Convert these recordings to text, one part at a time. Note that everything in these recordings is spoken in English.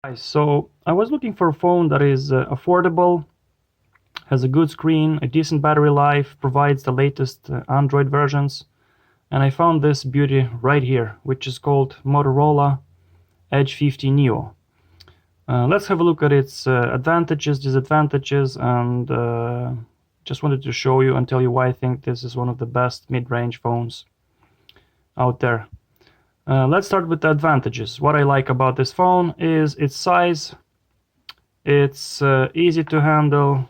Guys, so I was looking for a phone that is affordable, has a good screen, a decent battery life, provides the latest Android versions, and I found this beauty right here, which is called Motorola Edge 50 Neo. Let's have a look at its advantages, disadvantages, and just wanted to show you and tell you why I think this is one of the best mid-range phones out there. Let's start with the advantages. What I like about this phone is its size. It's easy to handle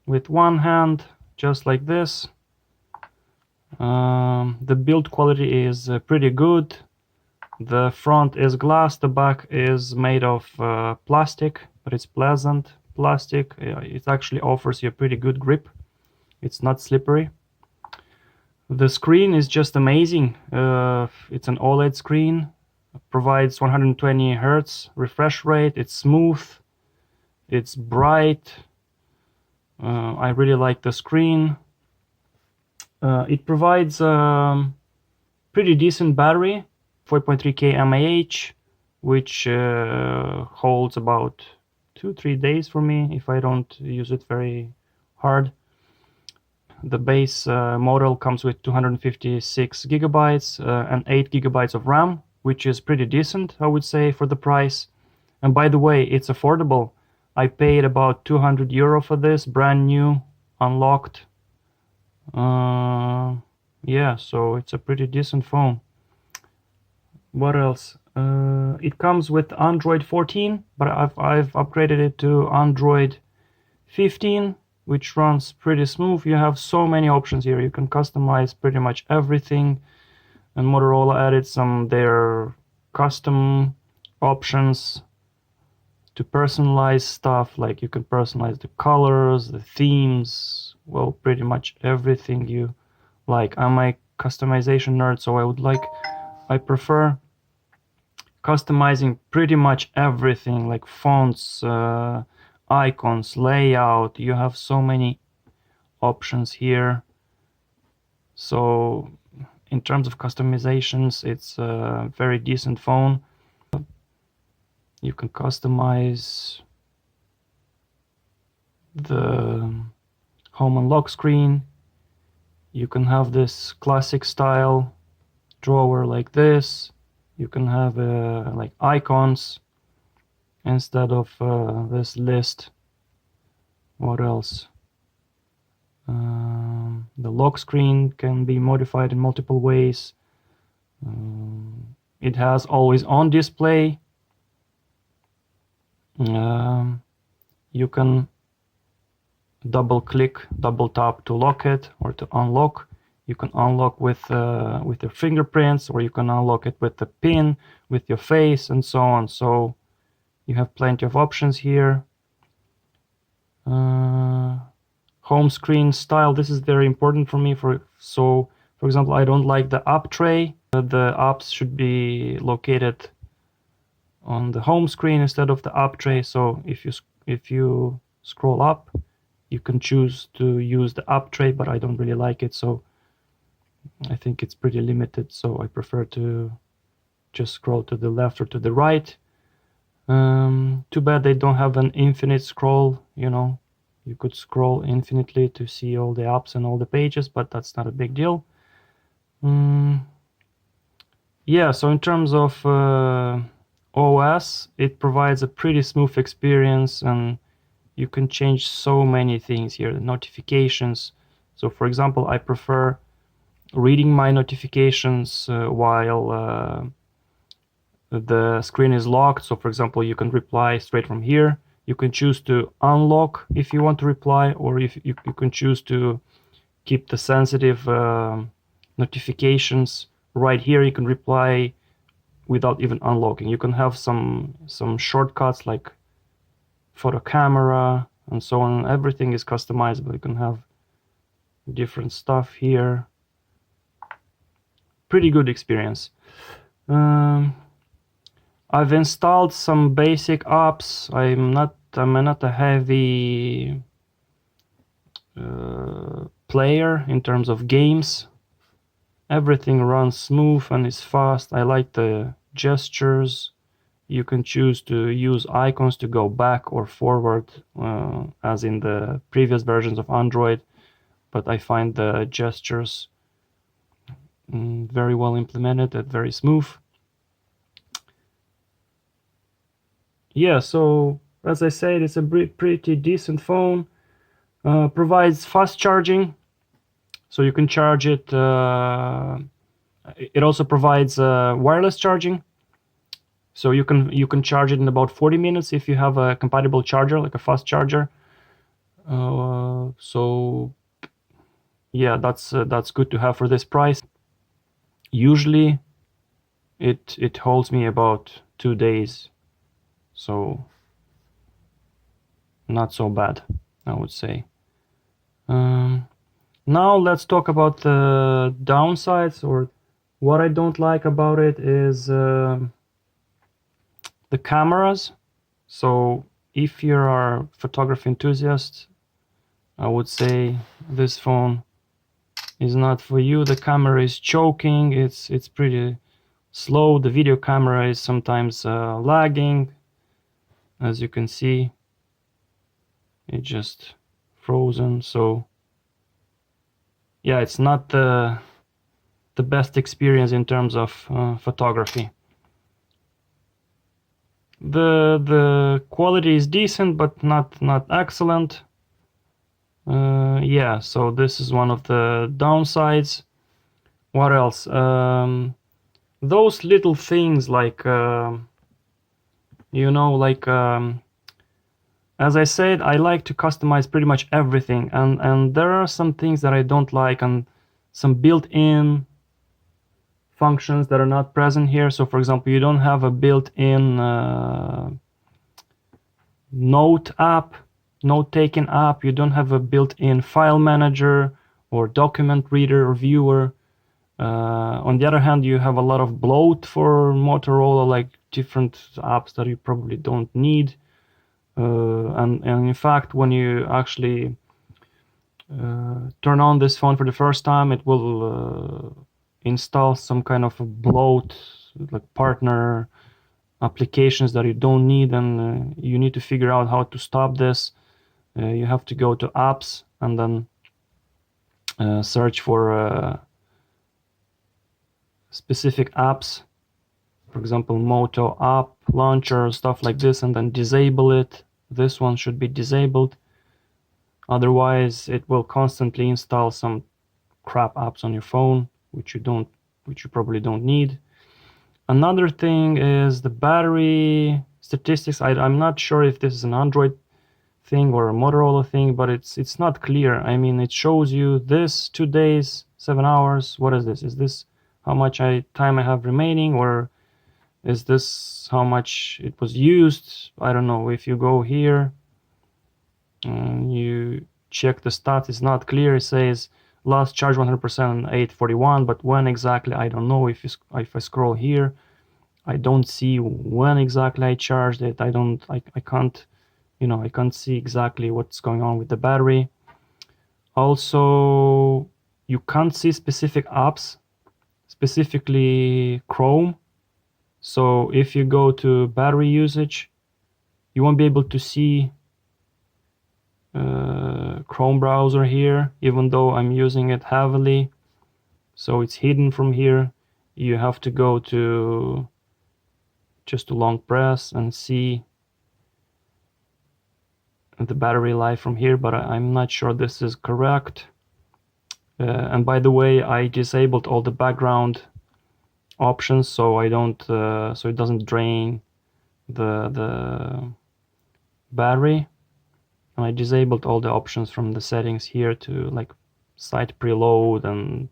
with one hand, just like this. The build quality is pretty good. The front is glass, the back is made of plastic, but it's pleasant plastic. It actually offers you a pretty good grip. It's not slippery. The screen is just amazing. It's an OLED screen, provides 120 Hz refresh rate. It's smooth, it's bright. I really like the screen. It provides pretty decent battery, 4.3K mAh, which holds about 2-3 days for me if I don't use it very hard. The base model comes with 256 gigabytes and 8 gigabytes of RAM, which is pretty decent, I would say, for the price. And by the way, it's affordable. I paid about €200 for this, brand new, unlocked. Yeah, so it's a pretty decent phone. What else? It comes with Android 14, but I've upgraded it to Android 15, which runs pretty smooth. You have so many options here. You can customize pretty much everything, and Motorola added some their custom options to personalize stuff. Like you can personalize the colors, the themes, well, pretty much everything you like. I'm a customization nerd, so I prefer customizing pretty much everything, like fonts, icons, layout. You have so many options here. So in terms of customizations, it's a very decent phone. You can customize the home and lock screen. You can have this classic style drawer like this. You can have like icons instead of this list. What else? The lock screen can be modified in multiple ways. It has always on display. You can double click, double tap to lock it or to unlock. You can unlock with your fingerprints, or you can unlock it with the pin, with your face, and so on. So you have plenty of options here. Home screen style. This is very important for me. For example, I don't like the app tray. The apps should be located on the home screen instead of the app tray. So if you scroll up, you can choose to use the app tray, but I don't really like it. So I think it's pretty limited. So I prefer to just scroll to the left or to the right. Too bad they don't have an infinite scroll. You could scroll infinitely to see all the apps and all the pages, but that's not a big deal. Yeah, so in terms of OS, it provides a pretty smooth experience, and you can change so many things here. The notifications. So for example, I prefer reading my notifications while the screen is locked. So for example, you can reply straight from here. You can choose to unlock if you want to reply, or if you can choose to keep the sensitive notifications right here. You can reply without even unlocking. You can have some shortcuts like photo camera and so on. Everything is customizable. You can have different stuff here. Pretty good experience. I've installed some basic apps. I'm not a heavy player in terms of games. Everything runs smooth and is fast. I like the gestures You can choose to use icons to go back or forward, as in the previous versions of Android, but I find the gestures very well implemented and very smooth. Yeah, so as I said, it's a pretty decent phone. Provides fast charging, so you can charge it. It also provides wireless charging, so you can charge it in about 40 minutes if you have a compatible charger, like a fast charger. So yeah, that's good to have for this price. Usually, it holds me about 2 days, so not so bad, I would say. Now let's talk about the downsides, or what I don't like about it is the cameras. So if you're a photography enthusiast, I would say this phone is not for you. The camera is choking. It's pretty slow. The video camera is sometimes lagging. As you can see, it just frozen. So yeah, it's not the best experience in terms of photography. The quality is decent, but not excellent. Yeah, so this is one of the downsides. What else? Those little things like as I said, I like to customize pretty much everything, and there are some things that I don't like, and some built-in functions that are not present here. So for example, you don't have a built-in note-taking app. You don't have a built-in file manager or document reader or viewer. On the other hand, you have a lot of bloat for Motorola, like different apps that you probably don't need. And in fact, when you actually turn on this phone for the first time, it will install some kind of a bloat, like partner applications that you don't need, and you need to figure out how to stop this. You have to go to apps and then search for specific apps, for example Moto app launcher, stuff like this, and then disable it. This one should be disabled, otherwise it will constantly install some crap apps on your phone which you probably don't need. Another thing is the battery statistics. I'm not sure if this is an Android thing or a Motorola thing, but it's not clear. I mean, it shows you this 2 days, 7 hours. What is this? Is this how much time I have remaining, or is this how much it was used? I don't know. If you go here and you check the stats, it's not clear. It says last charge 100% 8:41, but when exactly, I don't know. If I scroll here, I don't see when exactly I charged it. I can't, I can't see exactly what's going on with the battery. Also, you can't see specific apps, specifically Chrome. So if you go to battery usage, you won't be able to see Chrome browser here, even though I'm using it heavily. So it's hidden from here. You have to go to just to long press and see the battery life from here, but I'm not sure this is correct. And by the way, I disabled all the background options so I don't so it doesn't drain the battery, and I disabled all the options from the settings here to like site preload and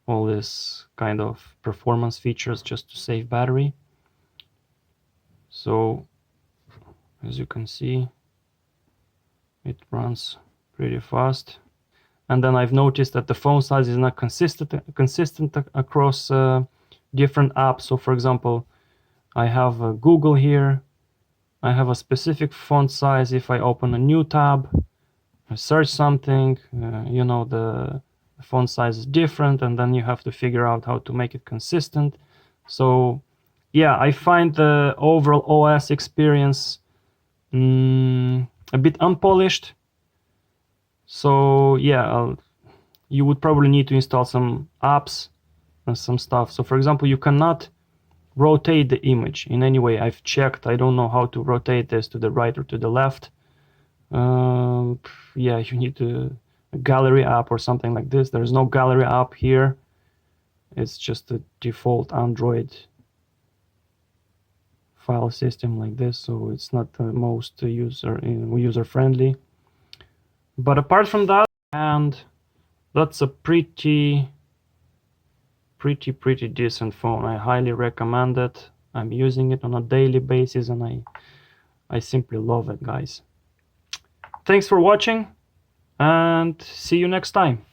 all this kind of performance features just to save battery. So as you can see, it runs pretty fast. And then I've noticed that the phone size is not consistent across different apps. So for example, I have Google here. I have a specific font size. If I open a new tab, I search something, the font size is different, and then you have to figure out how to make it consistent. So yeah, I find the overall OS experience a bit unpolished. So yeah, you would probably need to install some apps and some stuff. So for example, you cannot rotate the image in any way. I've checked. I don't know how to rotate this to the right or to the left. Yeah, you need a gallery app or something like this. There's no gallery app here. It's just a default Android file system like this, so it's not the most user friendly. But apart from that, and that's a pretty decent phone. I highly recommend it. I'm using it on a daily basis, and I simply love it, guys. Thanks for watching, and see you next time.